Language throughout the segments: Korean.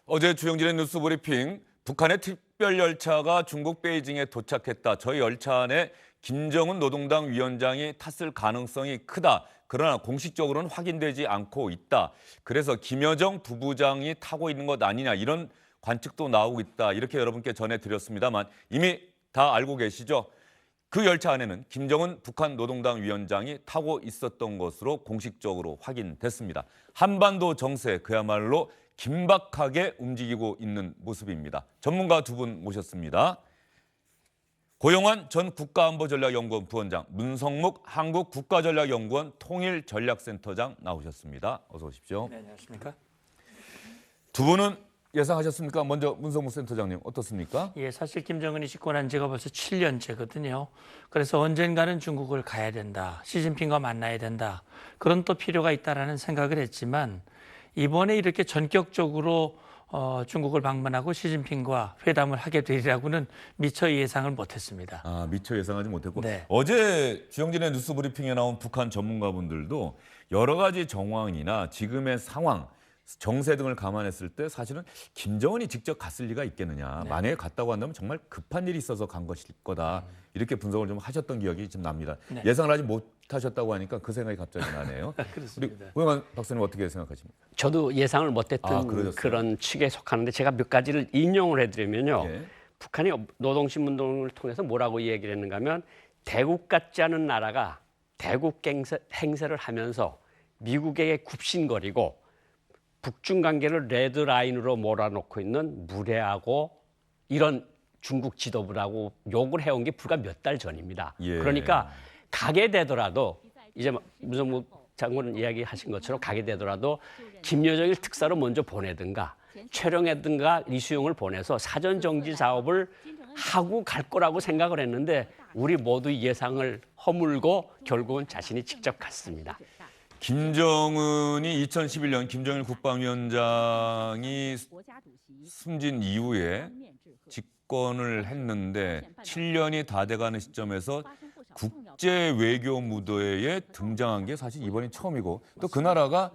어제 주영진의 뉴스 브리핑, 북한의 특별열차가 중국 베이징에 도착했다. 저희 열차 안에 김정은 노동당 위원장이 탔을 가능성이 크다. 그러나 공식적으로는 확인되지 않고 있다. 그래서 김여정 부부장이 타고 있는 것 아니냐, 이런 관측도 나오고 있다. 이렇게 여러분께 전해드렸습니다만 이미 다 알고 계시죠? 그 열차 안에는 김정은 북한 노동당 위원장이 타고 있었던 것으로 공식적으로 확인됐습니다. 한반도 정세 그야말로 긴박하게 움직이고 있는 모습입니다. 전문가 두 분 모셨습니다. 고영환 전 국가안보전략연구원 부원장, 문성묵 한국국가전략연구원 통일전략센터장 나오셨습니다. 어서 오십시오. 네, 안녕하십니까? 두 분은 예상하셨습니까? 먼저 문성묵 센터장님 어떻습니까? 예, 사실 김정은이 집권한 지가 벌써 7년째거든요. 그래서 언젠가는 중국을 가야 된다. 시진핑과 만나야 된다. 그런 또 필요가 있다라는 생각을 했지만 이번에 이렇게 전격적으로 중국을 방문하고 시진핑과 회담을 하게 되리라고는 미처 예상을 못했습니다. 아, 미처 예상하지 못했고. 네. 어제 주영진의 뉴스 브리핑에 나온 북한 전문가분들도 여러 가지 정황이나 지금의 상황, 정세 등을 감안했을 때 사실은 김정은이 직접 갔을 리가 있겠느냐. 네. 만약에 갔다고 한다면 정말 급한 일이 있어서 간 것일 거다. 이렇게 분석을 좀 하셨던 기억이 좀 납니다. 네. 예상을 하지 못하셨다고 하니까 그 생각이 갑자기 나네요. 우리 그렇습니다. 고영환 박사님 어떻게 생각하십니까? 저도 예상을 못했던 그러셨어요? 그런 축에 속하는데 제가 몇 가지를 인용을 해드리면요. 예. 북한이 노동신문동을 통해서 뭐라고 얘기를 했는가 하면 대국 같지 않은 나라가 대국 행세를 하면서 미국에게 굽신거리고 북중 관계를 레드라인으로 몰아놓고 있는 무례하고 이런 중국 지도부라고 욕을 해온 게 불과 몇 달 전입니다. 예. 그러니까 가게 되더라도 이제 문성묵 장군 이야기하신 것처럼 가게 되더라도 김여정일 특사로 먼저 보내든가 최룡해든가 리수용을 보내서 사전 정지 작업을 하고 갈 거라고 생각을 했는데 우리 모두 예상을 허물고 결국은 자신이 직접 갔습니다. 김정은이 2011년 김정일 국방위원장이 숨진 이후에 집권을 했는데 7년이 다 돼가는 시점에서 국제 외교 무대에 등장한 게 사실 이번이 처음이고 또 그 나라가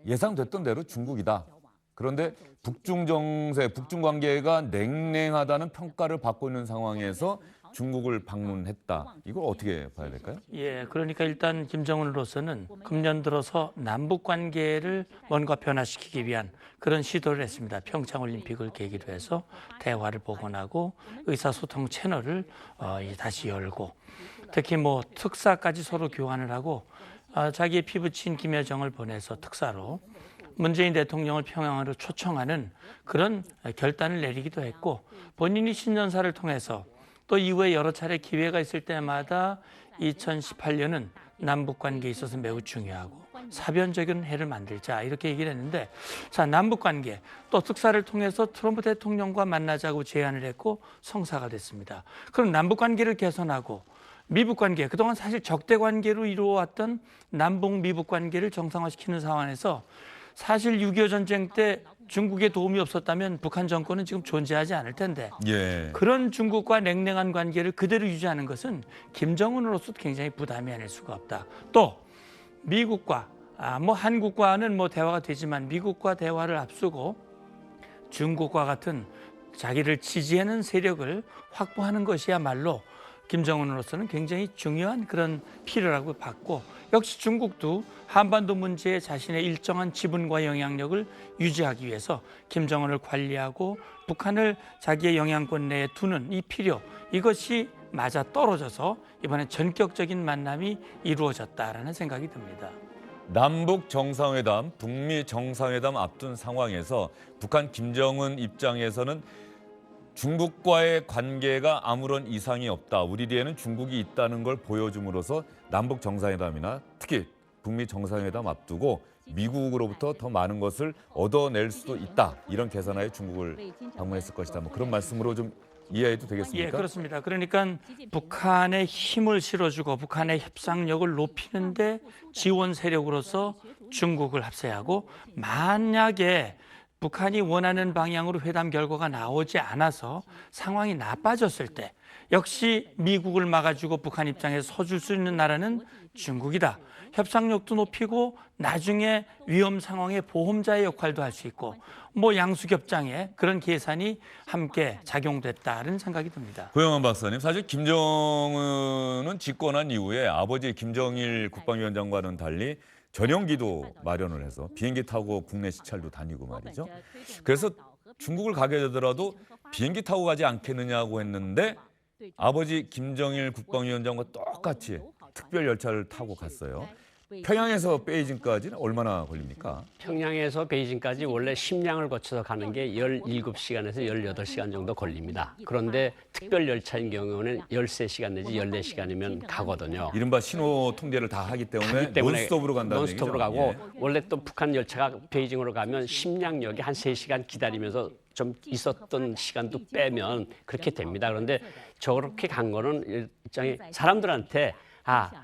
예상됐던 대로 중국이다. 그런데 북중 정세, 북중 관계가 냉랭하다는 평가를 받고 있는 상황에서 중국을 방문했다. 이걸 어떻게 봐야 될까요? 예, 그러니까 일단 김정은으로서는 금년 들어서 남북 관계를 뭔가 변화시키기 위한 그런 시도를 했습니다. 평창 올림픽을 계기로 해서 대화를 복원하고 의사소통 채널을 다시 열고 특히 뭐 특사까지 서로 교환을 하고 자기의 피부친 김여정을 보내서 특사로 문재인 대통령을 평양으로 초청하는 그런 결단을 내리기도 했고 본인이 신년사를 통해서 또 이후에 여러 차례 기회가 있을 때마다 2018년은 남북 관계에 있어서 매우 중요하고 사변적인 해를 만들자 이렇게 얘기를 했는데 자 남북 관계 또 특사를 통해서 트럼프 대통령과 만나자고 제안을 했고 성사가 됐습니다. 그럼 남북 관계를 개선하고 미북 관계 그동안 사실 적대 관계로 이루어왔던 남북 미북 관계를 정상화시키는 상황에서 사실 6.25 전쟁 때 중국의 도움이 없었다면 북한 정권은 지금 존재하지 않을 텐데 예. 그런 중국과 냉랭한 관계를 그대로 유지하는 것은 김정은으로서도 굉장히 부담이 아닐 수가 없다. 또 미국과 한국과는 대화가 되지만 미국과 대화를 앞두고 중국과 같은 자기를 지지하는 세력을 확보하는 것이야말로 김정은으로서는 굉장히 중요한 그런 필요라고 봤고 역시 중국도 한반도 문제에 자신의 일정한 지분과 영향력을 유지하기 위해서 김정은을 관리하고 북한을 자기의 영향권 내에 두는 이 필요 이것이 맞아 떨어져서 이번에 전격적인 만남이 이루어졌다라는 생각이 듭니다. 남북 정상회담, 북미 정상회담 앞둔 상황에서 북한 김정은 입장에서는 중국과의 관계가 아무런 이상이 없다. 우리 뒤에는 중국이 있다는 걸 보여줌으로써 남북 정상회담이나 특히 북미 정상회담 앞두고 미국으로부터 더 많은 것을 얻어낼 수도 있다. 이런 계산하에 중국을 방문했을 것이다. 그런 말씀으로 좀 이해해도 되겠습니까? 예, 그렇습니다. 그러니까 북한에 힘을 실어주고 북한의 협상력을 높이는데 지원 세력으로서 중국을 합세하고 만약에 북한이 원하는 방향으로 회담 결과가 나오지 않아서 상황이 나빠졌을 때 역시 미국을 막아주고 북한 입장에서 서줄 수 있는 나라는 중국이다. 협상력도 높이고 나중에 위험 상황의 보험자의 역할도 할 수 있고 뭐 양수겹장에 그런 계산이 함께 작용됐다는 생각이 듭니다. 고영한 박사님, 사실 김정은은 집권한 이후에 아버지 김정일 국방위원장과는 달리 전용기도 마련을 해서 비행기 타고 국내 시찰도 다니고 말이죠. 그래서 중국을 가게 되더라도 비행기 타고 가지 않겠느냐고 했는데 아버지 김정일 국방위원장과 똑같이 특별 열차를 타고 갔어요. 평양에서 베이징까지는 얼마나 걸립니까? 평양에서 베이징까지 원래 심량을 거쳐서 가는 게 17시간에서 18시간 정도 걸립니다. 그런데 특별 열차인 경우는 13시간 내지 14시간이면 가거든요. 이른바 신호 통제를 다 하기 때문에 논스톱으로 간다는 얘기죠. 논스톱으로 가고 예. 원래 또 북한 열차가 베이징으로 가면 심량역에 한 3시간 기다리면서 좀 있었던 시간도 빼면 그렇게 됩니다. 그런데 저렇게 간 거는 일종의 사람들한테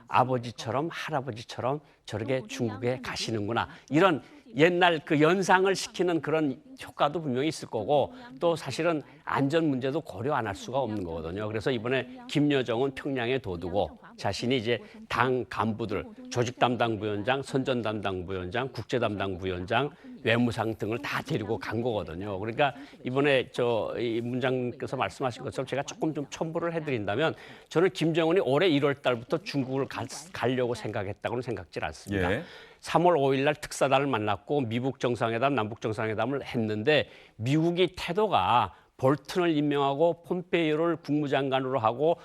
아버지처럼 할아버지처럼 저렇게 중국에 가시는구나. 이런 옛날 그 연상을 시키는 그런 효과도 분명히 있을 거고 또 사실은 안전 문제도 고려 안 할 수가 없는 거거든요. 그래서 이번에 김여정은 평양에 둬두고 자신이 이제 당 간부들, 조직 담당 부위원장, 선전 담당 부위원장, 국제 담당 부위원장, 외무상 등을 다 데리고 간 거거든요. 그러니까 이번에 이 문장께서 말씀하신 것처럼 제가 조금 좀 첨부를 해드린다면 저는 김정은이 올해 1월 달부터 중국을 가려고 생각했다고는 생각질 않습니다. 예. 3월 5일 날 특사단을 만났고 미국 정상회담, 남북 정상회담을 했는데 미국이 태도가 볼튼을 임명하고 폼페이오를 국무장관으로 하고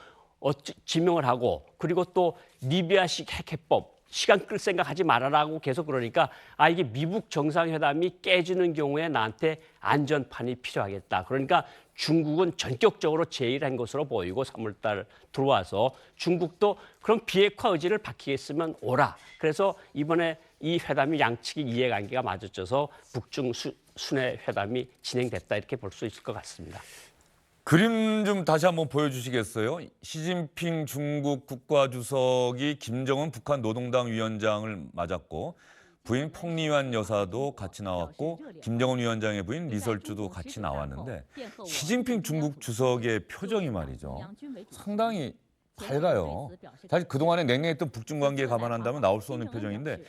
지명을 하고 그리고 또 리비아식 핵해법 시간 끌 생각하지 말아라고 계속 그러니까 이게 미국 정상회담이 깨지는 경우에 나한테 안전판이 필요하겠다. 그러니까 중국은 전격적으로 제의를 한 것으로 보이고 3월달 들어와서 중국도 그럼 비핵화 의지를 밝히겠으면 오라. 그래서 이번에 이 회담이 양측의 이해관계가 맞아져서 북중 순회 회담이 진행됐다 이렇게 볼 수 있을 것 같습니다. 그림 좀 다시 한번 보여주시겠어요? 시진핑 중국 국가주석이 김정은 북한 노동당 위원장을 맞았고 부인 펑리완 여사도 같이 나왔고 김정은 위원장의 부인 리설주도 같이 나왔는데 시진핑 중국 주석의 표정이 말이죠. 상당히 밝아요. 사실 그동안에 냉랭했던 북중 관계에 감안한다면 나올 수 없는 표정인데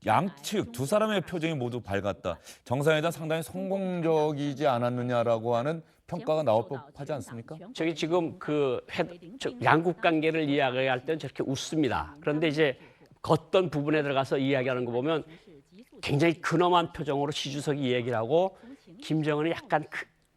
양측 두 사람의 표정이 모두 밝았다. 정상회담 상당히 성공적이지 않았느냐라고 하는 평가가 나올 법하지 않습니까? 저기 지금 양국 관계를 이야기할 때는 저렇게 웃습니다. 그런데 이제 어떤 부분에 들어가서 이야기하는 거 보면 굉장히 근엄한 표정으로 시 주석이 이야기를 하고 김정은이 약간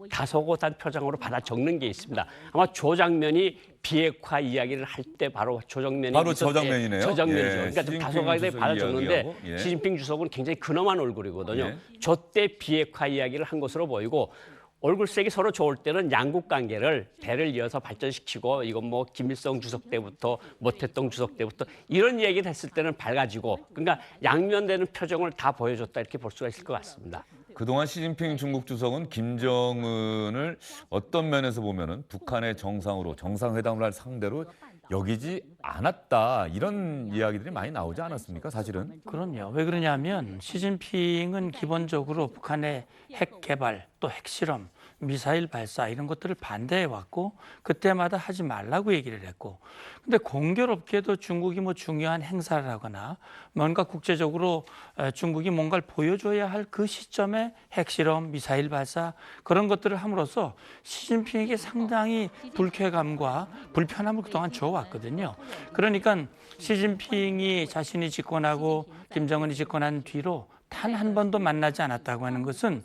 다소곳한 표정으로 받아 적는 게 있습니다. 아마 조 장면이 비핵화 이야기를 할 때 바로 저 장면이네요. 저 장면이죠. 예, 그러니까 다소곳하게 받아 적는데 예. 시진핑 주석은 굉장히 근엄한 얼굴이거든요. 예. 저 때 비핵화 이야기를 한 것으로 보이고 얼굴색이 서로 좋을 때는 양국 관계를 대를 이어서 발전시키고 이건 뭐 김일성 주석 때부터 모태동 주석 때부터 이런 얘기를 했을 때는 밝아지고 그러니까 양면되는 표정을 다 보여줬다 이렇게 볼 수가 있을 것 같습니다. 그동안 시진핑 중국 주석은 김정은을 어떤 면에서 보면은 북한의 정상으로 정상회담을 할 상대로 여기지 않았다 이런 이야기들이 많이 나오지 않았습니까? 사실은. 그럼요. 왜 그러냐면 시진핑은 기본적으로 북한의 핵 개발 또 핵실험 미사일 발사 이런 것들을 반대해 왔고 그때마다 하지 말라고 얘기를 했고 근데 공교롭게도 중국이 뭐 중요한 행사를 하거나 뭔가 국제적으로 중국이 뭔가를 보여줘야 할 그 시점에 핵실험 미사일 발사 그런 것들을 함으로써 시진핑에게 상당히 불쾌감과 불편함을 그동안 줘왔거든요. 그러니까 시진핑이 자신이 집권하고 김정은이 집권한 뒤로 단 한 번도 만나지 않았다고 하는 것은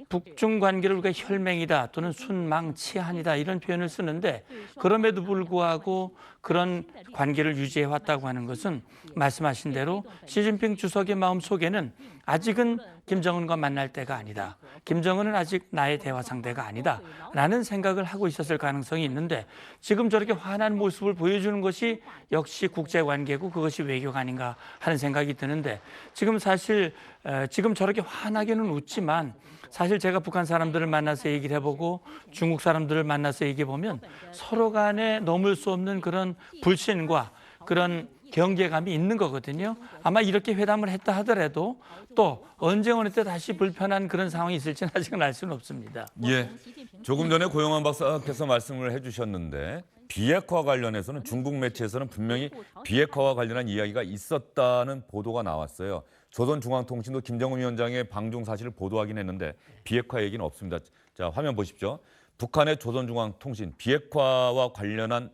북중 관계를 우리가 혈맹이다 또는 순망치한이다 이런 표현을 쓰는데 그럼에도 불구하고 그런 관계를 유지해 왔다고 하는 것은 말씀하신 대로 시진핑 주석의 마음속에는 아직은 김정은과 만날 때가 아니다. 김정은은 아직 나의 대화 상대가 아니다. 라는 생각을 하고 있었을 가능성이 있는데 지금 저렇게 환한 모습을 보여주는 것이 역시 국제관계고 그것이 외교가 아닌가 하는 생각이 드는데 지금 사실 지금 저렇게 환하게는 웃지만 사실 제가 북한 사람들을 만나서 얘기를 해보고 중국 사람들을 만나서 얘기해 보면 서로 간에 넘을 수 없는 그런 불신과 그런 경계감이 있는 거거든요. 아마 이렇게 회담을 했다 하더라도 또 언제 어느 때 다시 불편한 그런 상황이 있을지는 아직은 알 수는 없습니다. 예, 조금 전에 고영환 박사께서 말씀을 해주셨는데 비핵화 관련해서는 중국 매체에서는 분명히 비핵화와 관련한 이야기가 있었다는 보도가 나왔어요. 조선중앙통신도 김정은 위원장의 방중 사실을 보도하긴 했는데 비핵화 얘기는 없습니다. 자, 화면 보십시오. 북한의 조선중앙통신 비핵화와 관련한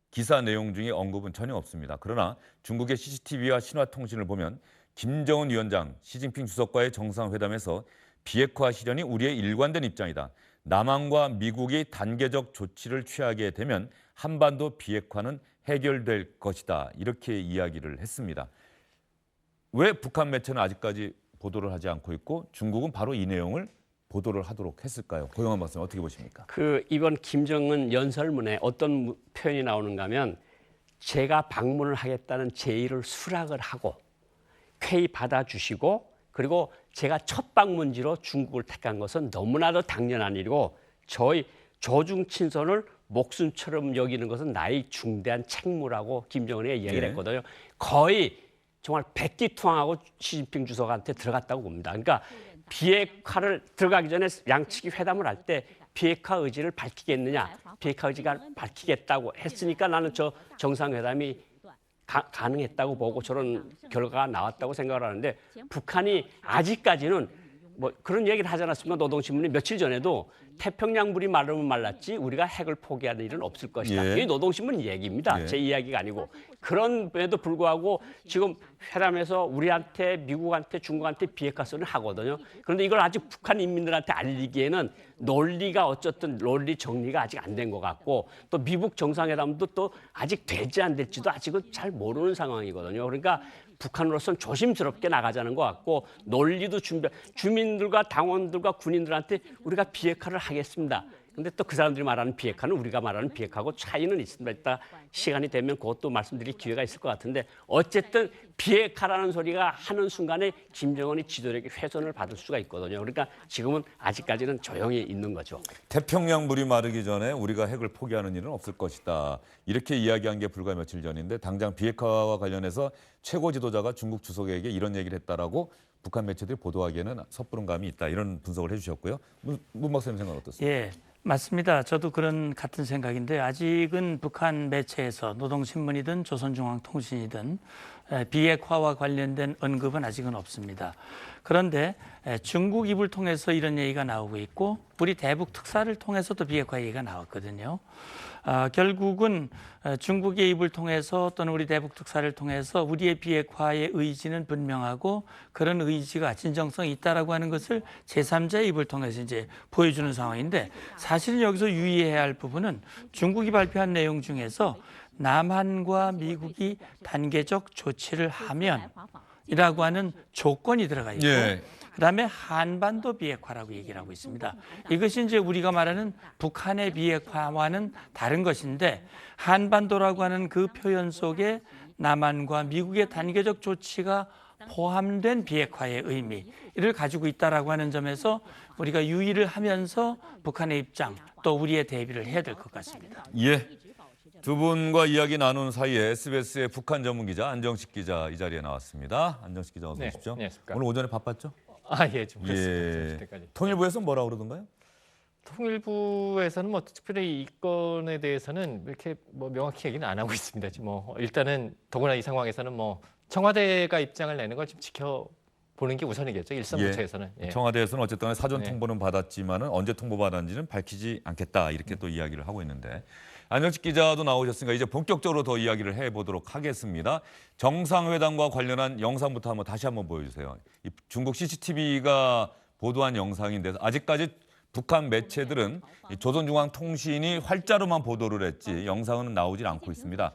기사 내용 중에 언급은 전혀 없습니다. 그러나 중국의 CCTV와 신화통신을 보면 김정은 위원장, 시진핑 주석과의 정상회담에서 비핵화 실현이 우리의 일관된 입장이다. 남한과 미국이 단계적 조치를 취하게 되면 한반도 비핵화는 해결될 것이다. 이렇게 이야기를 했습니다. 왜 북한 매체는 아직까지 보도를 하지 않고 있고 중국은 바로 이 내용을 보도를 하도록 했을까요? 고영환 박사님 어떻게 보십니까? 이번 김정은 연설문에 어떤 표현이 나오는가 하면 제가 방문을 하겠다는 제의를 수락을 하고 쾌히 받아주시고 그리고 제가 첫 방문지로 중국을 택한 것은 너무나도 당연한 일이고 저희 조중 친선을 목숨처럼 여기는 것은 나의 중대한 책무라고 김정은이 얘기를 했거든요. 거의 정말 백기투항하고 시진핑 주석한테 들어갔다고 봅니다. 그러니까 비핵화를 들어가기 전에 양측이 회담을 할 때 비핵화 의지를 밝히겠느냐, 비핵화 의지가 밝히겠다고 했으니까 나는 저 정상회담이 가능했다고 보고 저런 결과가 나왔다고 생각을 하는데 북한이 아직까지는 뭐 그런 얘기를 하지 않았습니까? 노동신문이 며칠 전에도 태평양 물이 마르면 말랐지 우리가 핵을 포기하는 일은 없을 것이다. 예. 이게 노동신문 얘기입니다. 예. 제 이야기가 아니고. 그런데도 불구하고 지금 회담에서 우리한테 미국한테 중국한테 비핵화선을 하거든요. 그런데 이걸 아직 북한 인민들한테 알리기에는 논리가 어쨌든 논리 정리가 아직 안 된 것 같고 또 미국 정상회담도 또 아직 될지 안 될지도 아직은 잘 모르는 상황이거든요. 그러니까 북한으로서는 조심스럽게 나가자는 것 같고 논리도 주민들과 당원들과 군인들한테 우리가 비핵화를 하겠습니다. 근데 또 그 사람들이 말하는 비핵화는 우리가 말하는 비핵화하고 차이는 있습니다. 이따 시간이 되면 그것도 말씀드릴 기회가 있을 것 같은데 어쨌든 비핵화라는 소리가 하는 순간에 김정은이 지도력이 훼손을 받을 수가 있거든요. 그러니까 지금은 아직까지는 조용히 있는 거죠. 태평양 물이 마르기 전에 우리가 핵을 포기하는 일은 없을 것이다. 이렇게 이야기한 게 불과 며칠 전인데 당장 비핵화와 관련해서 최고 지도자가 중국 주석에게 이런 얘기를 했다라고 북한 매체들이 보도하기에는 섣부른 감이 있다. 이런 분석을 해주셨고요. 문 박사님 생각 어떻습니까? 예, 맞습니다. 저도 그런 같은 생각인데 아직은 북한 매체에서 노동신문이든 조선중앙통신이든 비핵화와 관련된 언급은 아직은 없습니다. 그런데 중국 입을 통해서 이런 얘기가 나오고 있고 우리 대북 특사를 통해서도 비핵화 얘기가 나왔거든요. 결국은 중국의 입을 통해서 또는 우리 대북 특사를 통해서 우리의 비핵화의 의지는 분명하고 그런 의지가 진정성이 있다라고 하는 것을 제3자의 입을 통해서 이제 보여주는 상황인데 사실은 여기서 유의해야 할 부분은 중국이 발표한 내용 중에서 남한과 미국이 단계적 조치를 하면 이라고 하는 조건이 들어가 있고 예. 그다음에 한반도 비핵화라고 얘기를 하고 있습니다. 이것이 이제 우리가 말하는 북한의 비핵화와는 다른 것인데 한반도라고 하는 그 표현 속에 남한과 미국의 단계적 조치가 포함된 비핵화의 의미를 가지고 있다라고 하는 점에서 우리가 유의를 하면서 북한의 입장 또 우리의 대비를 해야 될 것 같습니다. 예. 두 분과 이야기 나눈 사이에 SBS의 북한 전문 기자 안정식 기자 이 자리에 나왔습니다. 안정식 기자 어서 오십시오. 안녕하십니까. 오늘 오전에 바빴죠? 예, 좀 그랬습니다. 때까지. 통일부에서 뭐라 그러던가요? 통일부에서는 뭐 특별히 이 건에 대해서는 이렇게 뭐 명확히 얘기는 안 하고 있습니다. 지금 뭐 일단은 더구나 이 상황에서는 뭐 청와대가 입장을 내는 걸 좀 지켜보는 게 우선이겠죠. 일선부처에서는. 예. 청와대에서는 어쨌든 사전 네. 통보는 받았지만은 언제 통보받았는지는 밝히지 않겠다 이렇게 또 이야기를 하고 있는데 안정식 기자도 나오셨으니까 이제 본격적으로 더 이야기를 해보도록 하겠습니다. 정상회담과 관련한 영상부터 다시 한번 보여주세요. 이 중국 CCTV가 보도한 영상인데 아직까지 북한 매체들은 이 조선중앙통신이 활자로만 보도를 했지 영상은 나오질 않고 있습니다.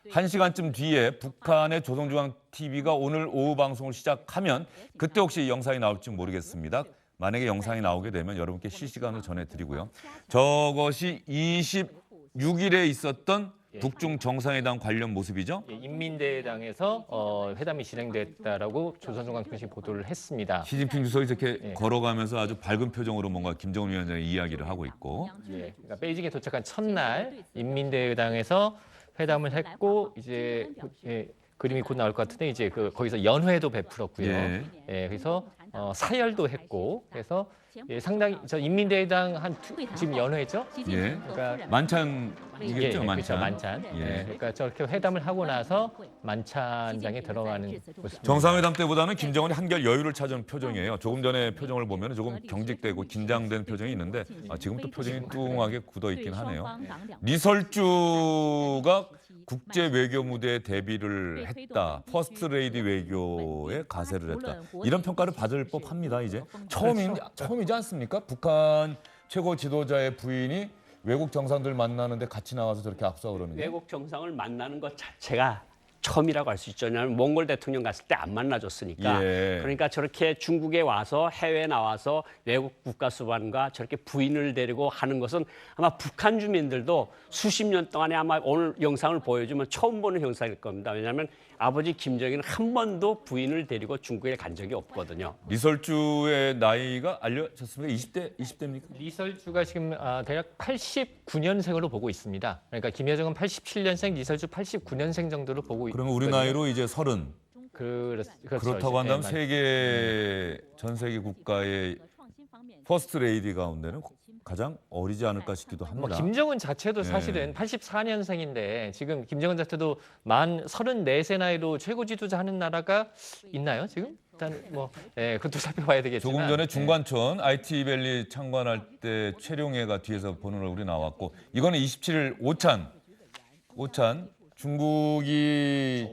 1시간쯤 뒤에 북한의 조선중앙TV가 오늘 오후 방송을 시작하면 그때 혹시 영상이 나올지 모르겠습니다. 만약에 영상이 나오게 되면 여러분께 실시간으로 전해드리고요. 저것이 26일에 있었던 북중 정상회담 관련 모습이죠? 예, 인민대당에서 회담이 진행됐다라고 조선중앙통신이 보도를 했습니다. 시진핑 주석이 이렇게 걸어가면서 아주 밝은 표정으로 뭔가 김정은 위원장이 이야기를 하고 있고 예, 그러니까 베이징에 도착한 첫날 인민대당에서 회담을 했고 이제 그림이 곧 나올 것 같은데 이제 거기서 연회도 베풀었고요. 예. 예, 그래서 사열도 했고 그래서 예, 상당히 저 인민대회당 지금 연회죠. 예. 그러니까 만찬이겠죠, 그렇죠, 만찬. 만찬. 예. 예. 그러니까 저렇게 회담을 하고 나서 만찬장에 들어가는 모습. 정상회담 때보다는 김정은이 한결 여유를 찾은 표정이에요. 조금 전에 표정을 보면 조금 경직되고 긴장된 표정이 있는데 지금 또 표정이 뚱하게 굳어 있긴 하네요. 리설주가 국제 외교 무대에 데뷔를 했다. 퍼스트 레이디 외교에 가세를 했다. 이런 평가를 받을 법합니다. 이제 처음이지 않습니까? 북한 최고 지도자의 부인이 외국 정상들 만나는데 같이 나와서 저렇게 악수하고 그러는 게. 외국 정상을 만나는 것 자체가 처음이라고 할 수 있죠. 왜냐하면 몽골 대통령 갔을 때 안 만나줬으니까. 예. 그러니까 저렇게 중국에 와서 해외에 나와서 외국 국가수반과 저렇게 부인을 데리고 하는 것은 아마 북한 주민들도 수십 년 동안에 아마 오늘 영상을 보여주면 처음 보는 영상일 겁니다. 왜냐하면 아버지 김정일은 한 번도 부인을 데리고 중국에 간 적이 없거든요. 리설주의 나이가 알려졌습니까? 20대입니까? 리설주가 지금 대략 89년생으로 보고 있습니다. 그러니까 김여정은 87년생, 리설주 89년생 정도로 보고 그러면 우리 나이로 이제 30. 그렇죠. 그렇다고 한다면 전 세계 국가의 퍼스트 레이디 가운데는 가장 어리지 않을까 싶기도 뭐 합니다. 김정은 자체도 예. 사실은 84년생인데 지금 김정은 자체도 만 34세 나이로 최고 지도자 하는 나라가 있나요 지금? 일단 그것도 살펴봐야 되겠지만 조금 전에 중관촌 IT밸리 참관할 때 최룡해가 뒤에서 보는 얼굴이 나왔고 이거는 27일 오찬 중국이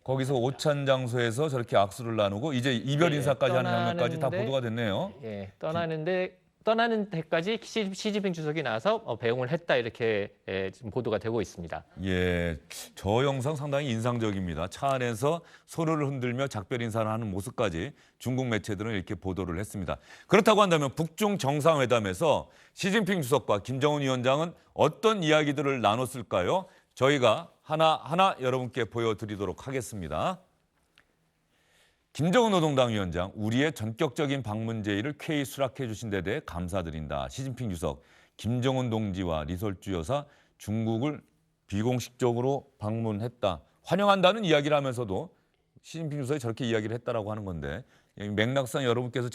거기서 오찬 장소에서 저렇게 악수를 나누고 이제 이별 인사까지 하는 장면까지 다 보도가 됐네요. 예, 떠나는 데까지 시진핑 주석이 나와서 배웅을 했다 이렇게 지금 보도가 되고 있습니다. 예, 저 영상 상당히 인상적입니다. 차 안에서 손을 흔들며 작별 인사를 하는 모습까지 중국 매체들은 이렇게 보도를 했습니다. 그렇다고 한다면 북중 정상회담에서 시진핑 주석과 김정은 위원장은 어떤 이야기들을 나눴을까요? 저희가 하나하나 여러분께 보여드리도록 하겠습니다. 김정은 노동당 위원장, 우리의 전격적인 방문 제의를 쾌히 수락해 주신 데 대해 감사드린다. 시진핑 주석, 김정은 동지와 리설주 여사 중국을 비공식적으로 방문했다. 환영한다는 이야기를 하면서도 시진핑 주석이 저렇게 이야기를 했다라고 하는 건데 맥락상 여러분께서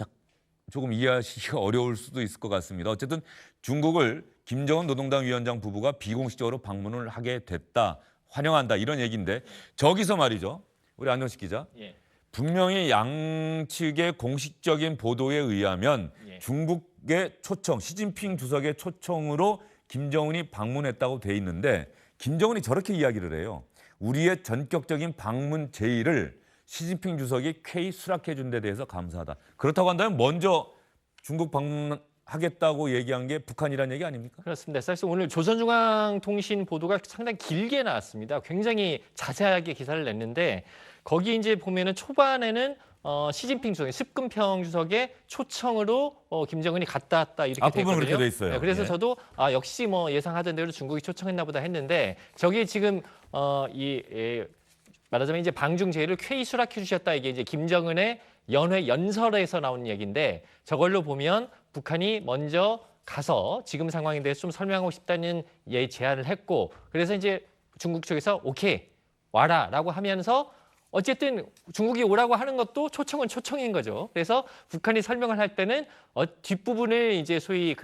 조금 이해하시기가 어려울 수도 있을 것 같습니다. 어쨌든 중국을 김정은 노동당 위원장 부부가 비공식적으로 방문을 하게 됐다. 환영한다. 이런 얘기인데 저기서 말이죠. 우리 안정식 기자. 예. 분명히 양측의 공식적인 보도에 의하면 중국의 초청, 시진핑 주석의 초청으로 김정은이 방문했다고 돼 있는데 김정은이 저렇게 이야기를 해요. 우리의 전격적인 방문 제의를 시진핑 주석이 쾌히 수락해 준 데 대해서 감사하다. 그렇다고 한다면 먼저 중국 방문하겠다고 얘기한 게 북한이라는 얘기 아닙니까? 그렇습니다. 사실 오늘 조선중앙통신 보도가 상당히 길게 나왔습니다. 굉장히 자세하게 기사를 냈는데 거기 이제 보면은 초반에는 시진핑 주석의 습근평 주석의 초청으로 김정은이 갔다 왔다 이렇게 앞부분 됐거든요. 그렇게 돼 있어요. 네, 그래서 예. 저도 역시 뭐 예상하던 대로 중국이 초청했나 보다 했는데 저게 지금 말하자면 이제 방중 제의를 쾌히 수락해 주셨다 이게 이제 김정은의 연회 연설에서 나온 얘기인데 저걸로 보면 북한이 먼저 가서 지금 상황에 대해서 좀 설명하고 싶다는 제안을 했고 그래서 이제 중국 쪽에서 오케이 와라라고 하면서 어쨌든 중국이 오라고 하는 것도 초청은 초청인 거죠. 그래서 북한이 설명을 할 때는 뒷부분을 이제 소위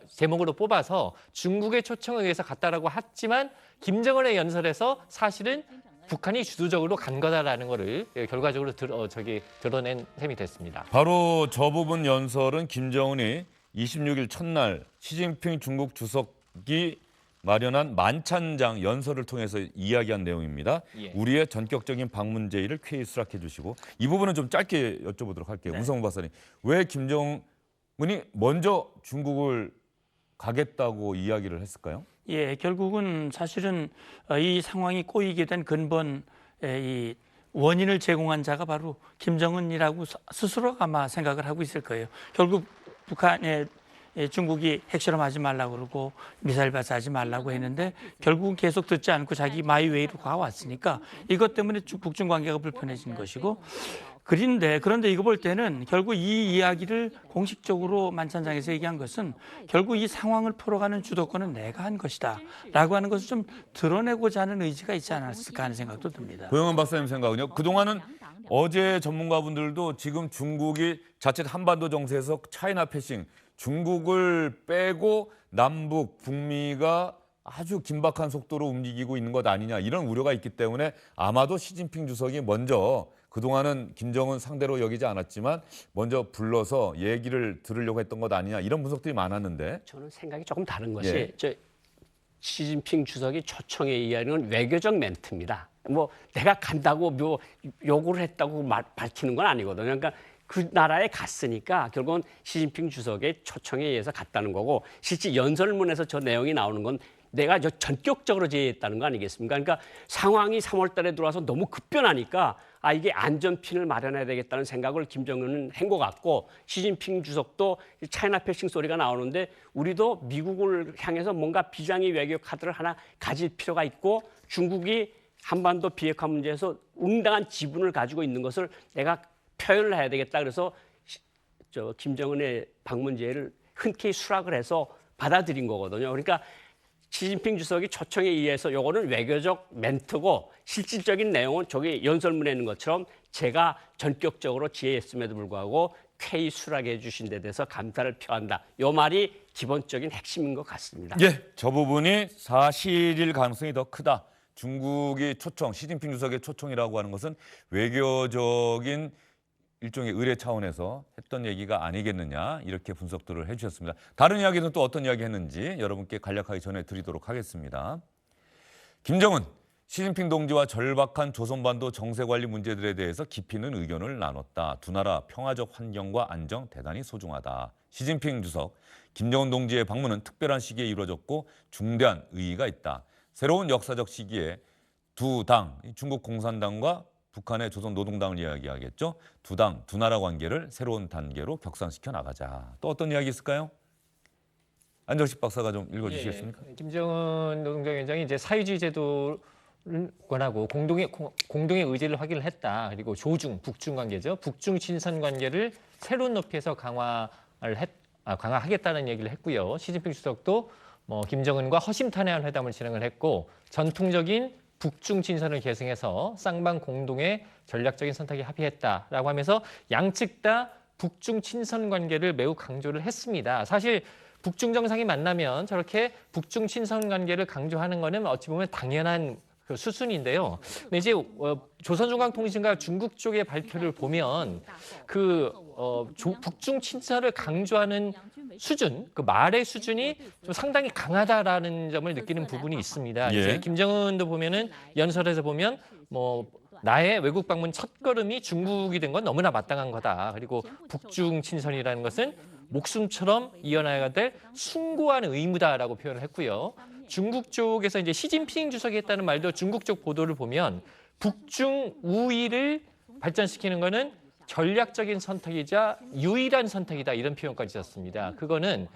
제목으로 뽑아서 중국의 초청에 의해서 갔다라고 했지만 김정은의 연설에서 사실은 북한이 주도적으로 간 거다라는 거를 결과적으로 드러낸 셈이 됐습니다. 바로 저 부분 연설은 김정은이 26일 첫날 시진핑 중국 주석이 마련한 만찬장 연설을 통해서 이야기한 내용입니다. 예. 우리의 전격적인 방문 제의를 쾌히 수락해 주시고 이 부분은 좀 짧게 여쭤보도록 할게요. 문성훈 박사님, 왜 김정은이 먼저 중국을 가겠다고 이야기를 했을까요? 예, 결국은 사실은 이 상황이 꼬이게 된 근본 이 원인을 제공한 자가 바로 김정은이라고 스스로가 아마 생각을 하고 있을 거예요. 결국 북한의 중국이 핵실험하지 말라고 그러고 미사일 발사하지 말라고 했는데 결국은 계속 듣지 않고 자기 마이웨이로 가왔으니까 이것 때문에 북중 관계가 불편해진 것이고 그런데 이거 볼 때는 결국 이 이야기를 공식적으로 만찬장에서 얘기한 것은 결국 이 상황을 풀어가는 주도권은 내가 한 것이다 라고 하는 것을 좀 드러내고자 하는 의지가 있지 않았을까 하는 생각도 듭니다. 고영환 박사님 생각은요? 그동안은 어제 전문가분들도 지금 중국이 자칫 한반도 정세에서 차이나 패싱, 중국을 빼고 남북, 북미가 아주 긴박한 속도로 움직이고 있는 것 아니냐 이런 우려가 있기 때문에 아마도 시진핑 주석이 먼저 그동안은 김정은 상대로 여기지 않았지만 먼저 불러서 얘기를 들으려고 했던 것 아니냐 이런 분석들이 많았는데 저는 생각이 조금 다른 것이 예. 시진핑 주석이 초청에 의하는 건 외교적 멘트입니다. 뭐 내가 간다고 뭐 요구를 했다고 밝히는 건 아니거든요. 그러니까 그 나라에 갔으니까 결국은 시진핑 주석의 초청에 의해서 갔다는 거고 실제 연설문에서 저 내용이 나오는 건 내가 전격적으로 제의했다는 거 아니겠습니까? 그러니까 상황이 3월 달에 들어와서 너무 급변하니까 이게 안전핀을 마련해야 되겠다는 생각을 김정은은 한 것 같고 시진핑 주석도 차이나 패싱 소리가 나오는데 우리도 미국을 향해서 뭔가 비장의 외교 카드를 하나 가질 필요가 있고 중국이 한반도 비핵화 문제에서 응당한 지분을 가지고 있는 것을 내가 표현을 해야 되겠다. 그래서 김정은의 방문 제의를 흔쾌히 수락을 해서 받아들인 거거든요. 그러니까 시진핑 주석이 초청에 의해서 요거는 외교적 멘트고 실질적인 내용은 저기 연설문에 있는 것처럼 제가 전격적으로 지혜했음에도 불구하고 쾌히 수락해 주신 데 대해서 감사를 표한다. 요 말이 기본적인 핵심인 것 같습니다. 예, 저 부분이 사실일 가능성이 더 크다. 중국이 초청, 시진핑 주석의 초청이라고 하는 것은 외교적인 일종의 의례 차원에서 했던 얘기가 아니겠느냐 이렇게 분석들을 해주셨습니다. 다른 이야기는 또 어떤 이야기 했는지 여러분께 간략하게 전해드리도록 하겠습니다. 김정은, 시진핑 동지와 절박한 조선반도 정세관리 문제들에 대해서 깊이 있는 의견을 나눴다. 두 나라 평화적 환경과 안정 대단히 소중하다. 시진핑 주석, 김정은 동지의 방문은 특별한 시기에 이루어졌고 중대한 의의가 있다. 새로운 역사적 시기에 두 당, 중국 공산당과 북한의 조선노동당을 이야기하겠죠. 두 당, 두 나라 관계를 새로운 단계로 격상시켜 나가자. 또 어떤 이야기 있을까요? 안정식 박사가 좀 읽어주시겠습니까? 예. 김정은 노동당 위원장이 이제 사회주의 제도를 권하고 공동의 의지를 확인을 했다. 그리고 조중, 북중 관계죠. 북중 친선 관계를 새로운 높이에서 강화하겠다는 얘기를 했고요. 시진핑 주석도 김정은과 허심탄회한 회담을 진행을 했고 전통적인 북중 친선을 계승해서 쌍방 공동의 전략적인 선택에 합의했다라고 하면서 양측 다 북중 친선 관계를 매우 강조를 했습니다. 사실 북중 정상이 만나면 저렇게 북중 친선 관계를 강조하는 것은 어찌 보면 당연한 그 수순인데요. 근데 이제 조선중앙통신과 중국 쪽의 발표를 보면 북중 친선을 강조하는 수준, 그 말의 수준이 좀 상당히 강하다라는 점을 느끼는 부분이 있습니다. 예. 이제 김정은도 보면은 연설에서 보면 나의 외국 방문 첫걸음이 중국이 된 건 너무나 마땅한 거다. 그리고 북중 친선이라는 것은 목숨처럼 이어나가야 될 숭고한 의무다라고 표현을 했고요. 중국 쪽에서 이제 시진핑 주석이 했다는 말도 중국 쪽 보도를 보면 북중 우위를 발전시키는 거는 전략적인 선택이자 유일한 선택이다 이런 표현까지 썼습니다. 그거는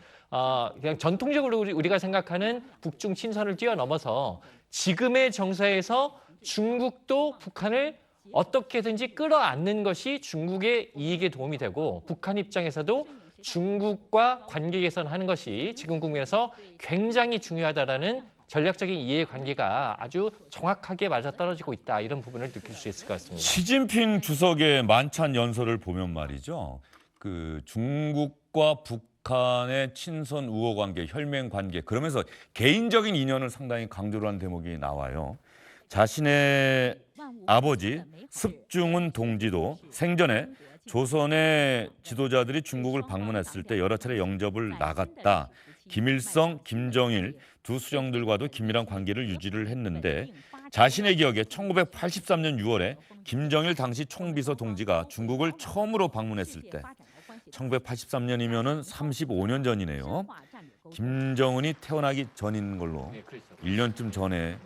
그냥 전통적으로 우리가 생각하는 북중 친선을 뛰어넘어서 지금의 정세에서 중국도 북한을 어떻게든지 끌어안는 것이 중국의 이익에 도움이 되고 북한 입장에서도 중국과 관계 개선하는 것이 지금 국면에서 굉장히 중요하다라는 전략적인 이해관계가 아주 정확하게 맞아떨어지고 있다. 이런 부분을 느낄 수 있을 것 같습니다. 시진핑 주석의 만찬 연설을 보면 말이죠. 그 중국과 북한의 친선 우호 관계, 혈맹 관계 그러면서 개인적인 인연을 상당히 강조를 한 대목이 나와요. 자신의 아버지 습중훈 동지도 생전에 조선의 지도자들이 중국을 방문했을 때 여러 차례 영접을 나갔다. 김일성, 김정일 두 수령들과도 긴밀한 관계를 유지를 했는데 자신의 기억에 1983년 6월에 김정일 당시 총비서 동지가 중국을 처음으로 방문했을 때 1983년이면은 35년 전이네요. 김정은이 태어나기 전인 걸로 1년쯤 전에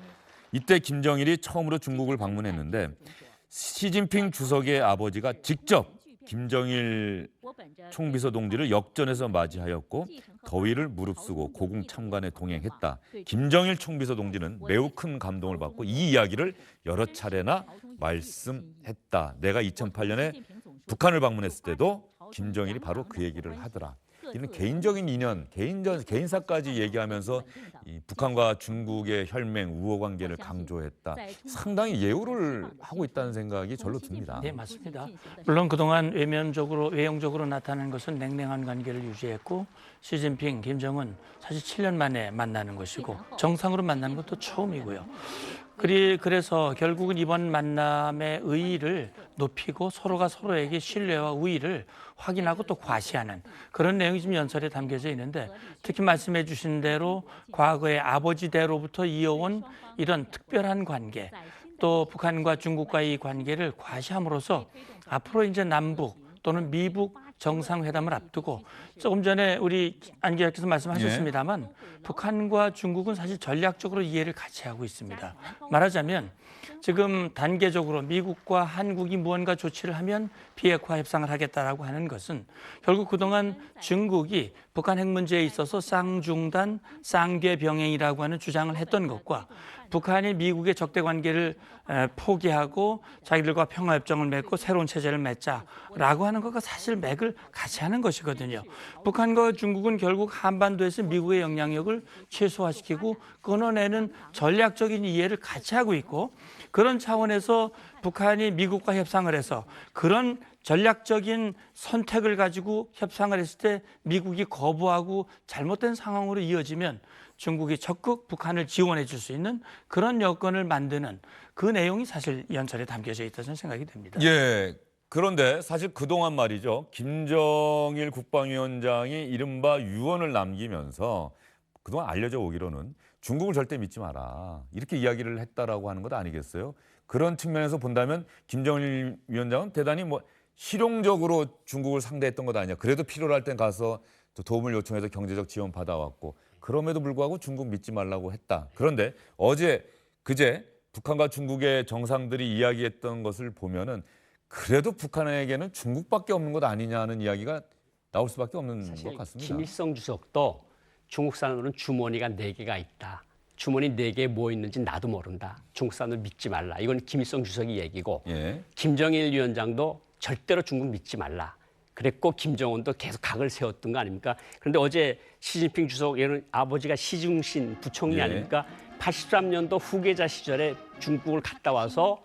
이때 김정일이 처음으로 중국을 방문했는데 시진핑 주석의 아버지가 직접 김정일 총비서 동지를 역전에서 맞이하였고 더위를 무릅쓰고 고궁 참관에 동행했다. 김정일 총비서 동지는 매우 큰 감동을 받고 이 이야기를 여러 차례나 말씀했다. 내가 2008년에 북한을 방문했을 때도 김정일이 바로 그 얘기를 하더라. 이런 개인적인 인연, 개인사까지 얘기하면서 이 북한과 중국의 혈맹, 우호 관계를 강조했다. 상당히 예우를 하고 있다는 생각이 절로 듭니다. 네, 맞습니다. 물론 그동안 외형적으로 나타난 것은 냉랭한 관계를 유지했고 시진핑, 김정은 사실 7년 만에 만나는 것이고 정상으로 만나는 것도 처음이고요. 그래서 결국은 이번 만남의 의의를 높이고 서로가 서로에게 신뢰와 우위를 확인하고 또 과시하는 그런 내용이 지금 연설에 담겨져 있는데 특히 말씀해 주신 대로 과거의 아버지대로부터 이어온 이런 특별한 관계 또 북한과 중국과의 이 관계를 과시함으로써 앞으로 이제 남북 또는 미북 정상회담을 앞두고 조금 전에 우리 안 기자께서 말씀하셨습니다만 북한과 중국은 사실 전략적으로 이해를 같이 하고 있습니다. 말하자면 지금 단계적으로 미국과 한국이 무언가 조치를 하면 비핵화 협상을 하겠다라고 하는 것은 결국 그동안 중국이 북한 핵 문제에 있어서 쌍중단, 쌍궤병행이라고 하는 주장을 했던 것과 북한이 미국의 적대 관계를 포기하고 자기들과 평화협정을 맺고 새로운 체제를 맺자라고 하는 것과 사실 맥을 같이 하는 것이거든요. 북한과 중국은 결국 한반도에서 미국의 영향력을 최소화시키고 끊어내는 전략적인 이해를 같이 하고 있고 그런 차원에서 북한이 미국과 협상을 해서 그런 전략적인 선택을 가지고 협상을 했을 때 미국이 거부하고 잘못된 상황으로 이어지면 중국이 적극 북한을 지원해 줄 수 있는 그런 여건을 만드는 그 내용이 사실 연설에 담겨져 있다는 생각이 듭니다. 예. 그런데 사실 그동안 말이죠. 김정일 국방위원장이 이른바 유언을 남기면서 그동안 알려져 오기로는 중국을 절대 믿지 마라. 이렇게 이야기를 했다라고 하는 것 아니겠어요? 그런 측면에서 본다면 김정일 위원장은 대단히 실용적으로 중국을 상대했던 것 아니냐. 그래도 필요로 할 땐 가서 또 도움을 요청해서 경제적 지원 받아왔고 그럼에도 불구하고 중국 믿지 말라고 했다. 그런데 그제 북한과 중국의 정상들이 이야기했던 것을 보면은 그래도 북한에게는 중국밖에 없는 것 아니냐는 이야기가 나올 수밖에 없는 것 같습니다. 김일성 주석도 중국 사람들은 주머니가 4개가 있다. 주머니 4개에 뭐 있는지 나도 모른다. 중국 사람들 믿지 말라. 이건 김일성 주석이 얘기고 예. 김정일 위원장도 절대로 중국 믿지 말라. 그랬고 김정은도 계속 각을 세웠던 거 아닙니까? 그런데 어제 시진핑 주석, 얘는 아버지가 시중신 부총리 예. 아닙니까? 83년도 후계자 시절에 중국을 갔다 와서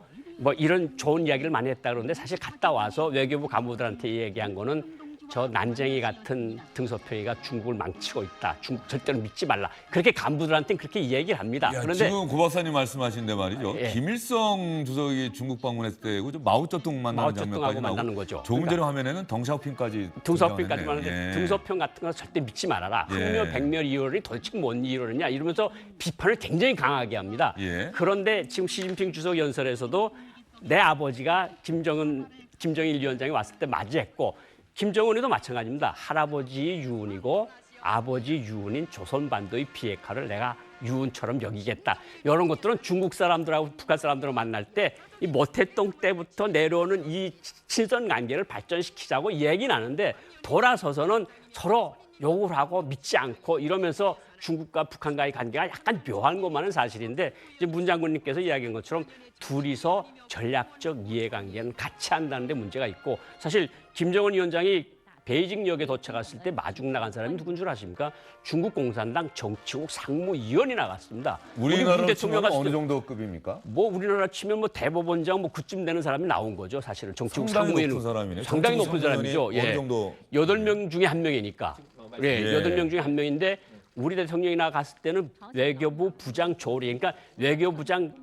이런 좋은 이야기를 많이 했다 그러는데 사실 갔다 와서 외교부 간부들한테 얘기한 거는 저 난쟁이 같은 등소평이가 중국을 망치고 있다. 중국 절대로 믿지 말라. 그렇게 간부들한테는 그렇게 얘기를 합니다. 야, 그런데 지금 고 박사님 말씀하신데 말이죠. 예. 김일성 주석이 중국 방문했을 때고 마오쩌둥 만나는 장면까지 마오쩌둥하고 나오고 만나는 거죠. 조금 전에 화면에는 덩샤오핑까지 등소평까지 하는데 예. 등소평 같은 거 절대 믿지 말아라. 예. 항묘 백멸 이론이 도대체 뭔 이론이냐 이러면서 비판을 굉장히 강하게 합니다. 예. 그런데 지금 시진핑 주석 연설에서도 내 아버지가 김정일 위원장이 왔을 때 맞이했고 김정은이도 마찬가지입니다. 할아버지 유운이고 아버지 유운인 조선반도의 비핵화를 내가 유운처럼 여기겠다. 이런 것들은 중국 사람들하고 북한 사람들을 만날 때 이 모태동 때부터 내려오는 이 친선 관계를 발전시키자고 얘기는 하는데 돌아서서는 서로 욕을 하고 믿지 않고 이러면서 중국과 북한과의 관계가 약간 묘한 것만은 사실인데 이제 문 장군님께서 이야기한 것처럼 둘이서 전략적 이해관계는 같이 한다는 데 문제가 있고 사실 김정은 위원장이 베이징역에 도착했을 때 마중 나간 사람이 누군 줄 아십니까? 중국 공산당 정치국 상무위원이 나갔습니다. 우리나라 대통령 치면 갔을 어느 때 정도 급입니까? 우리나라 치면 대법원장 그쯤 되는 사람이 나온 거죠. 사실은 정치국 상당히 상무위원 높은 사람이네. 상당히 정치국 높은 사람이죠. 상무위원이 어느 정도 8명 중에 1명이니까. 예. 8명 중에 1명인데 우리 대통령이 나갔을 때는 외교부 부장 조리, 그러니까 외교부장,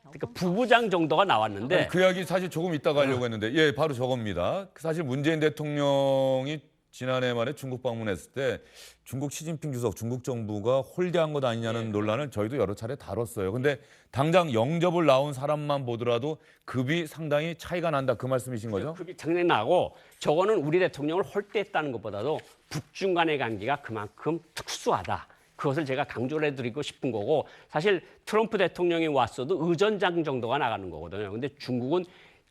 그러니까 부부장 정도가 나왔는데 아니, 그 이야기 사실 조금 이따가 하려고 했는데 예, 바로 저겁니다. 사실 문재인 대통령이 지난해 말에 중국 방문했을 때 중국 시진핑 주석, 중국 정부가 홀대한 것 아니냐는 논란을 저희도 여러 차례 다뤘어요. 근데 당장 영접을 나온 사람만 보더라도 급이 상당히 차이가 난다. 그 말씀이신 거죠? 급이 장난이 나고 저거는 우리 대통령을 홀대했다는 것보다도 북중 간의 관계가 그만큼 특수하다. 그것을 제가 강조를 해드리고 싶은 거고 사실 트럼프 대통령이 왔어도 의전장 정도가 나가는 거거든요. 근데 중국은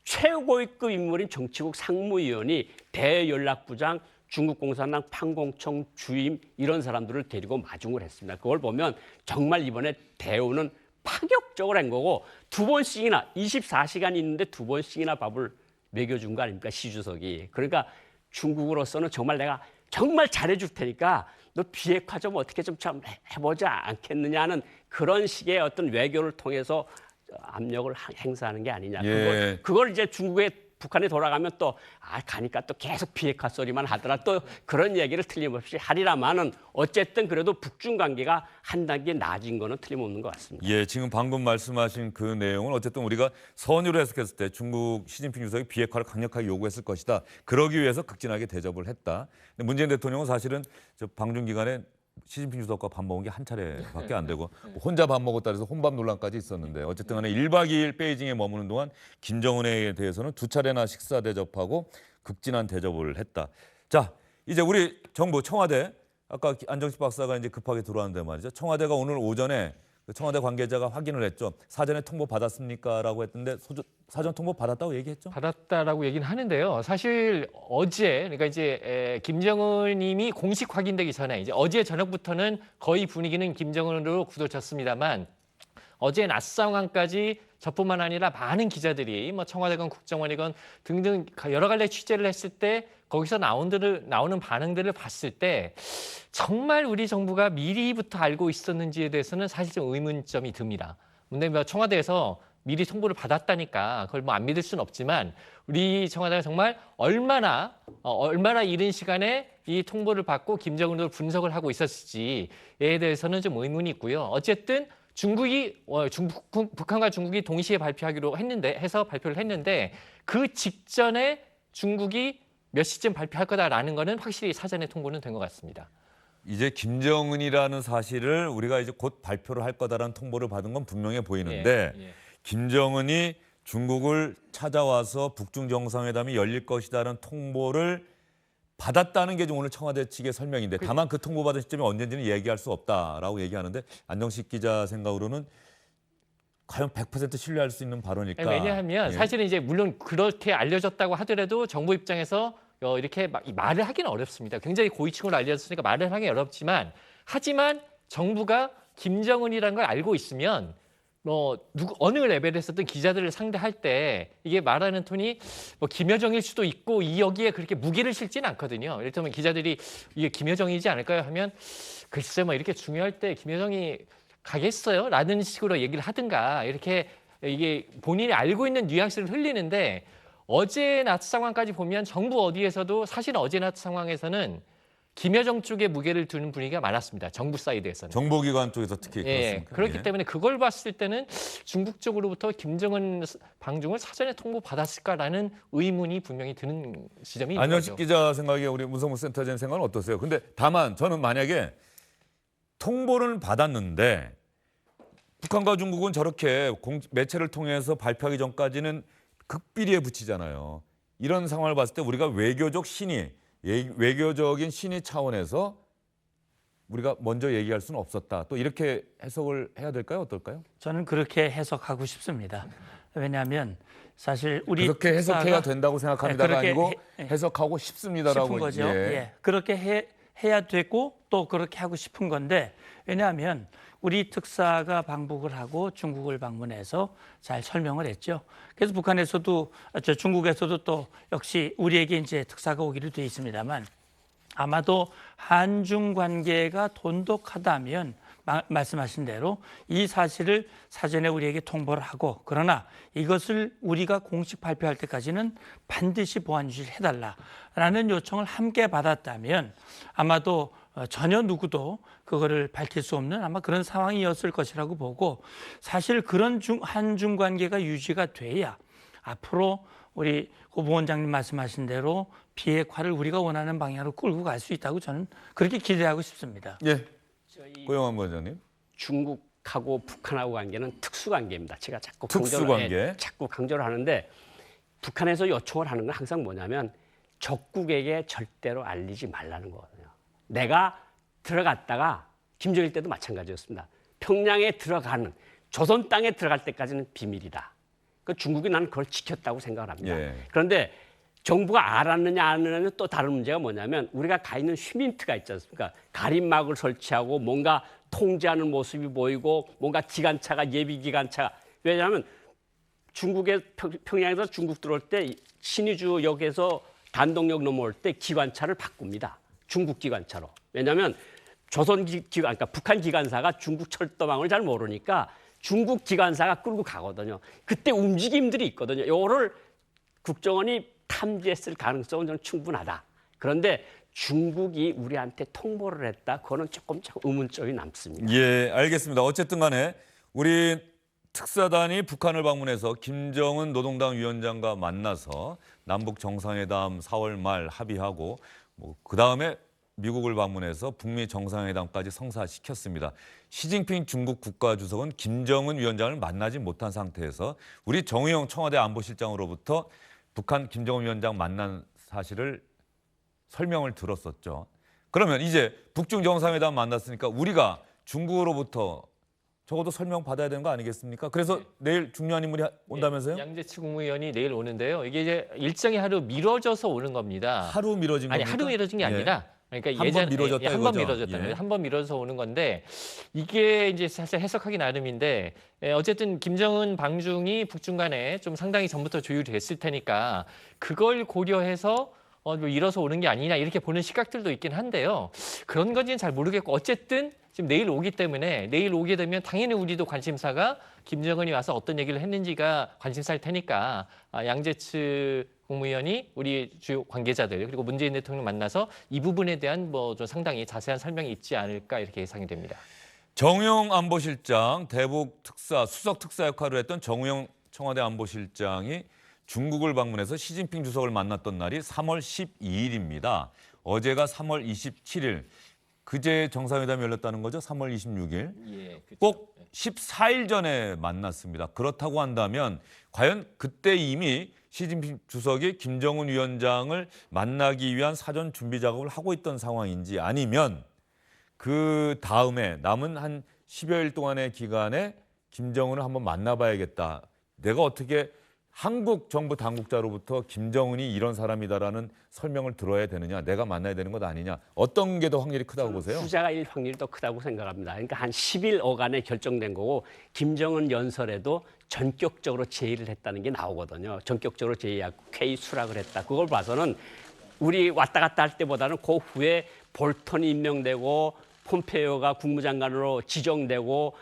최고위급 인물인 정치국 상무위원이 대연락부장, 중국 공산당 판공청 주임 이런 사람들을 데리고 마중을 했습니다. 그걸 보면 정말 이번에 대우는 파격적으로 한 거고 2번씩이나 24시간 있는데 2번씩이나 밥을 먹여준 거 아닙니까? 시 주석이. 그러니까 중국으로서는 정말 내가 정말 잘해줄 테니까 너 비핵화 좀 어떻게 좀 해보지 않겠느냐는 그런 식의 어떤 외교를 통해서 압력을 행사하는 게 아니냐. 예. 그걸 이제 북한에 돌아가면 또 가니까 또 계속 비핵화 소리만 하더라. 또 그런 얘기를 틀림없이 하리라마는 어쨌든 그래도 북중 관계가 한 단계 나아진 거는 틀림없는 것 같습니다. 예, 지금 방금 말씀하신 그 내용은 어쨌든 우리가 선의로 해석했을 때 중국 시진핑 주석이 비핵화를 강력하게 요구했을 것이다. 그러기 위해서 극진하게 대접을 했다. 근데 문재인 대통령은 사실은 저 방중 기간에 시진핑 주석과 밥 먹은 게 한 차례밖에 안 되고 혼자 밥 먹었다 해서 혼밥 논란까지 있었는데 어쨌든 간에 1박 2일 베이징에 머무는 동안 김정은에 대해서는 2차례나 식사 대접하고 극진한 대접을 했다. 자, 이제 우리 정부 청와대 아까 안정식 박사가 이제 급하게 들어왔는데 말이죠. 청와대가 오늘 오전에 청와대 관계자가 확인을 했죠. 사전에 통보 받았습니까라고 했는데 사전 통보 받았다고 얘기했죠? 받았다라고 얘기는 하는데요. 사실 어제 그러니까 이제 김정은님이 공식 확인되기 전에 이제 어제 저녁부터는 거의 분위기는 김정은으로 굳어졌습니다만 어제 낮 상황까지 저뿐만 아니라 많은 기자들이 뭐 청와대건 국정원이건 등등 여러 갈래 취재를 했을 때 거기서 나오는 반응들을 봤을 때 정말 우리 정부가 미리부터 알고 있었는지에 대해서는 사실 좀 의문점이 듭니다. 근데 뭐 청와대에서 미리 통보를 받았다니까 그걸 뭐 안 믿을 수는 없지만 우리 청와대가 정말 얼마나 이른 시간에 이 통보를 받고 김정은으로 분석을 하고 있었을지에 대해서는 좀 의문이 있고요. 어쨌든 북한과 중국이 동시에 해서 발표를 했는데 그 직전에 중국이 몇 시쯤 발표할 거다라는 거는 확실히 사전에 통보는 된 것 같습니다. 이제 김정은이라는 사실을 우리가 이제 곧 발표를 할 거다라는 통보를 받은 건 분명해 보이는데 김정은이 중국을 찾아와서 북중 정상회담이 열릴 것이다라는 통보를 받았다는 게 좀 오늘 청와대 측의 설명인데 다만 그 통보받은 시점이 언제인지는 얘기할 수 없다라고 얘기하는데 안정식 기자 생각으로는 과연 100% 신뢰할 수 있는 발언일까? 왜냐하면 사실은 이제 물론 그렇게 알려졌다고 하더라도 정부 입장에서 이렇게 말을 하기는 어렵습니다. 굉장히 고위층으로 알려졌으니까 말을 하기 어렵지만 하지만 정부가 김정은이라는 걸 알고 있으면 어느 레벨에서든 기자들을 상대할 때 이게 말하는 톤이 김여정일 수도 있고 여기에 그렇게 무게를 실지는 않거든요. 이를테면 기자들이 이게 김여정이지 않을까요? 하면 글쎄 이렇게 중요할 때 김여정이 가겠어요? 라는 식으로 얘기를 하든가 이렇게 이게 본인이 알고 있는 뉘앙스를 흘리는데 어제 낮 상황까지 보면 정부 어디에서도 사실 어제 낮 상황에서는 김여정 쪽에 무게를 두는 분위기가 많았습니다. 정부 사이드에서는. 정보기관 쪽에서 특히 그렇습니까? 그렇기 때문에 그걸 봤을 때는 중국 쪽으로부터 김정은 방중을 사전에 통보받았을까라는 의문이 분명히 드는 지점이 있는 거죠. 안정식 기자 생각에 우리 문성무 센터장 생각은 어떠세요? 근데 다만 저는 만약에 통보를 받았는데 북한과 중국은 저렇게 매체를 통해서 발표하기 전까지는 극비리에 붙이잖아요. 이런 상황을 봤을 때 우리가 외교적인 신의 차원에서 우리가 먼저 얘기할 수는 없었다. 또 이렇게 해석을 해야 될까요? 어떨까요? 저는 그렇게 해석하고 싶습니다. 왜냐하면 사실 우리 그렇게 해석해야 된다고 생각합니다가 아니고 해, 해석하고 싶습니다라고. 싶은 거죠. 그렇게 해야 되고 또 그렇게 하고 싶은 건데 왜냐하면 우리 특사가 방북을 하고 중국을 방문해서 잘 설명을 했죠. 그래서 중국에서도 또 역시 우리에게 이제 특사가 오기로 돼 있습니다만 아마도 한중 관계가 돈독하다면 말씀하신 대로 이 사실을 사전에 우리에게 통보를 하고 그러나 이것을 우리가 공식 발표할 때까지는 반드시 보안 유지를 해달라라는 요청을 함께 받았다면 아마도 전혀 누구도 그거를 밝힐 수 없는 아마 그런 상황이었을 것이라고 보고 사실 그런 한중 관계가 유지가 돼야 앞으로 우리 고 부원장님 말씀하신 대로 비핵화를 우리가 원하는 방향으로 끌고 갈 수 있다고 저는 그렇게 기대하고 싶습니다. 예. 고영한 부원장님. 중국하고 북한하고 관계는 특수관계입니다. 제가 자꾸 강조를 하는데 북한에서 요청을 하는 건 항상 뭐냐면 적국에게 절대로 알리지 말라는 거거든요. 내가 들어갔다가 김정일 때도 마찬가지였습니다. 평양에 들어가는 조선 땅에 들어갈 때까지는 비밀이다. 그 중국이 나는 그걸 지켰다고 생각을 합니다. 예. 그런데 정부가 알았느냐 안 알았느냐는 또 다른 문제가 뭐냐면 우리가 가 있는 휴민트가 있지 않습니까? 가림막을 설치하고 뭔가 통제하는 모습이 보이고 뭔가 기관차가 예비 기관차가 왜냐하면 중국의 평양에서 중국 들어올 때 신의주역에서 단동역 넘어올 때 기관차를 바꿉니다. 중국 기관차로. 왜냐하면 그러니까 북한 기관사가 중국 철도망을 잘 모르니까 중국 기관사가 끌고 가거든요. 그때 움직임들이 있거든요. 이거를 국정원이 탐지했을 가능성은 저는 충분하다. 그런데 중국이 우리한테 통보를 했다. 그거는 조금 의문점이 남습니다. 예, 알겠습니다. 어쨌든 간에 우리 특사단이 북한을 방문해서 김정은 노동당 위원장과 만나서 남북 정상회담 4월 말 합의하고 그다음에 미국을 방문해서 북미 정상회담까지 성사시켰습니다. 시진핑 중국 국가주석은 김정은 위원장을 만나지 못한 상태에서 우리 정의용 청와대 안보실장으로부터 북한 김정은 위원장 만난 사실을 설명을 들었었죠. 그러면 이제 북중 정상회담 만났으니까 우리가 중국으로부터 적어도 설명 받아야 되는 거 아니겠습니까? 그래서 내일 중요한 인물이 온다면서요? 양재치 국무위원이 내일 오는데요. 이게 이제 일정이 하루 미뤄져서 오는 겁니다. 하루 미뤄진 아니 겁니까? 하루 미뤄진 게 예. 아니라 그러니까 한번 예전에 미뤄졌다 한 번 이거죠? 미뤄졌다는 예. 한 번 미뤄져서 오는 건데 이게 이제 사실 해석하기 나름인데 어쨌든 김정은 방중이 북중 간에 좀 상당히 전부터 조율이 됐을 테니까 그걸 고려해서 뭐 이뤄서 오는 게 아니냐 이렇게 보는 시각들도 있긴 한데요. 그런 건지는 잘 모르겠고 어쨌든 지금 내일 오기 때문에 내일 오게 되면 당연히 우리도 관심사가 김정은이 와서 어떤 얘기를 했는지가 관심사일 테니까 양재츠 국무위원이 우리 주요 관계자들 그리고 문재인 대통령 만나서 이 부분에 대한 뭐 좀 상당히 자세한 설명이 있지 않을까 이렇게 예상이 됩니다. 정우영 안보실장, 대북 특사, 수석 특사 역할을 했던 정우영 청와대 안보실장이 중국을 방문해서 시진핑 주석을 만났던 날이 3월 12일입니다. 어제가 3월 27일. 그제 정상회담이 열렸다는 거죠? 3월 26일. 예, 그렇죠. 꼭 14일 전에 만났습니다. 그렇다고 한다면 과연 그때 이미 시진핑 주석이 김정은 위원장을 만나기 위한 사전 준비 작업을 하고 있던 상황인지 아니면 그 다음에 남은 한 10여일 동안의 기간에 김정은을 한번 만나봐야겠다. 내가 어떻게 한국 정부 당국자로부터 김정은이 이런 사람이다라는 설명을 들어야 되느냐, 내가 만나야 되는 것 아니냐, 어떤 게 더 확률이 크다고 보세요? 후자가 확률이 더 크다고 생각합니다. 그러니까 한 10일 어간에 결정된 거고 김정은 연설에도 전격적으로 제의를 했다는 게 나오거든요. 전격적으로 제의하고 회의 수락을 했다. 그걸 봐서는 우리 왔다 갔다 할 때보다는 그 후에 볼턴이 임명되고 폼페이오가 국무장관으로 지정되고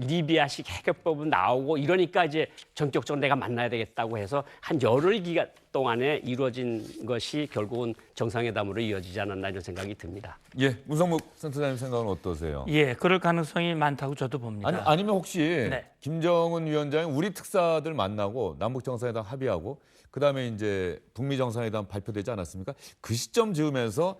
리비아식 해결법은 나오고 이러니까 이제 전격적으로 내가 만나야 되겠다고 해서 한 열흘 기간 동안에 이루어진 것이 결국은 정상회담으로 이어지지 않았나 이런 생각이 듭니다. 예, 문성목 센터장님 생각은 어떠세요? 예, 그럴 가능성이 많다고 저도 봅니다. 아니면 혹시 네. 김정은 위원장이 우리 특사들 만나고 남북 정상회담 합의하고 그다음에 이제 북미 정상회담 발표되지 않았습니까? 그 시점 즈음에서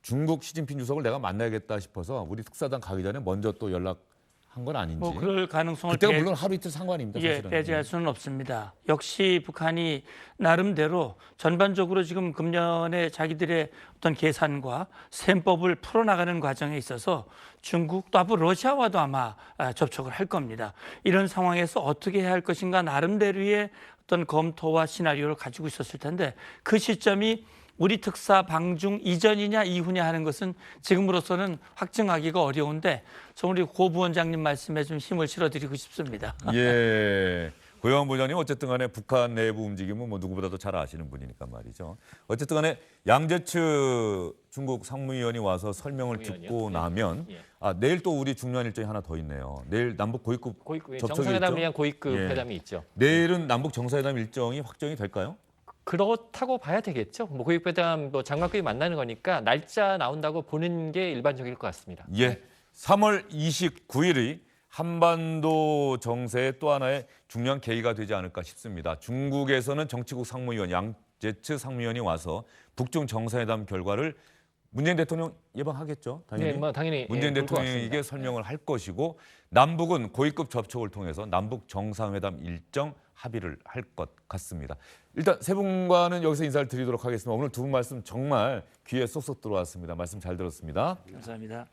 중국 시진핑 주석을 내가 만나야겠다 싶어서 우리 특사단 가기 전에 먼저 또 연락한 건 아닌지. 뭐 그럴 가능성을 그때가 물론 하루 이틀 상관입니다. 예, 사실은. 배제할 수는 없습니다. 역시 북한이 나름대로 전반적으로 지금 금년에 자기들의 어떤 계산과 셈법을 풀어나가는 과정에 있어서 중국 또 앞으로 러시아와도 아마 접촉을 할 겁니다. 이런 상황에서 어떻게 해야 할 것인가 나름대로의 어떤 검토와 시나리오를 가지고 있었을 텐데 그 시점이 우리 특사 방중 이전이냐 이후냐 하는 것은 지금으로서는 확증하기가 어려운데 저 우리 고 부원장님 말씀에 좀 힘을 실어드리고 싶습니다. 예. 고영환 부장님 어쨌든 간에 북한 내부 움직임은 뭐 누구보다도 잘 아시는 분이니까 말이죠. 어쨌든 간에 양재츠 중국 상무위원이 와서 설명을 듣고 나면 내일 또 우리 중요한 일정이 하나 더 있네요. 내일 남북 고위급 접촉이 정상회담을 있죠? 위한 고위급 예. 회담이 있죠. 내일은 남북 정상회담 일정이 확정이 될까요? 그렇다고 봐야 되겠죠. 뭐 고위급회담 뭐 장관급이 만나는 거니까 날짜 나온다고 보는 게 일반적일 것 같습니다. 예. 3월 29일이 한반도 정세의 또 하나의 중요한 계기가 되지 않을까 싶습니다. 중국에서는 정치국 상무위원 양재츠 상무위원이 와서 북중 정상회담 결과를 문재인 대통령 예방하겠죠. 당연히. 네, 뭐 당연히 문재인 볼 것 대통령에게 같습니다. 설명을 할 것이고 남북은 고위급 접촉을 통해서 남북 정상회담 일정 합의를 할 것 같습니다. 일단 세 분과는 여기서 인사를 드리도록 하겠습니다. 오늘 두 분 말씀 정말 귀에 쏙쏙 들어왔습니다. 말씀 잘 들었습니다. 감사합니다.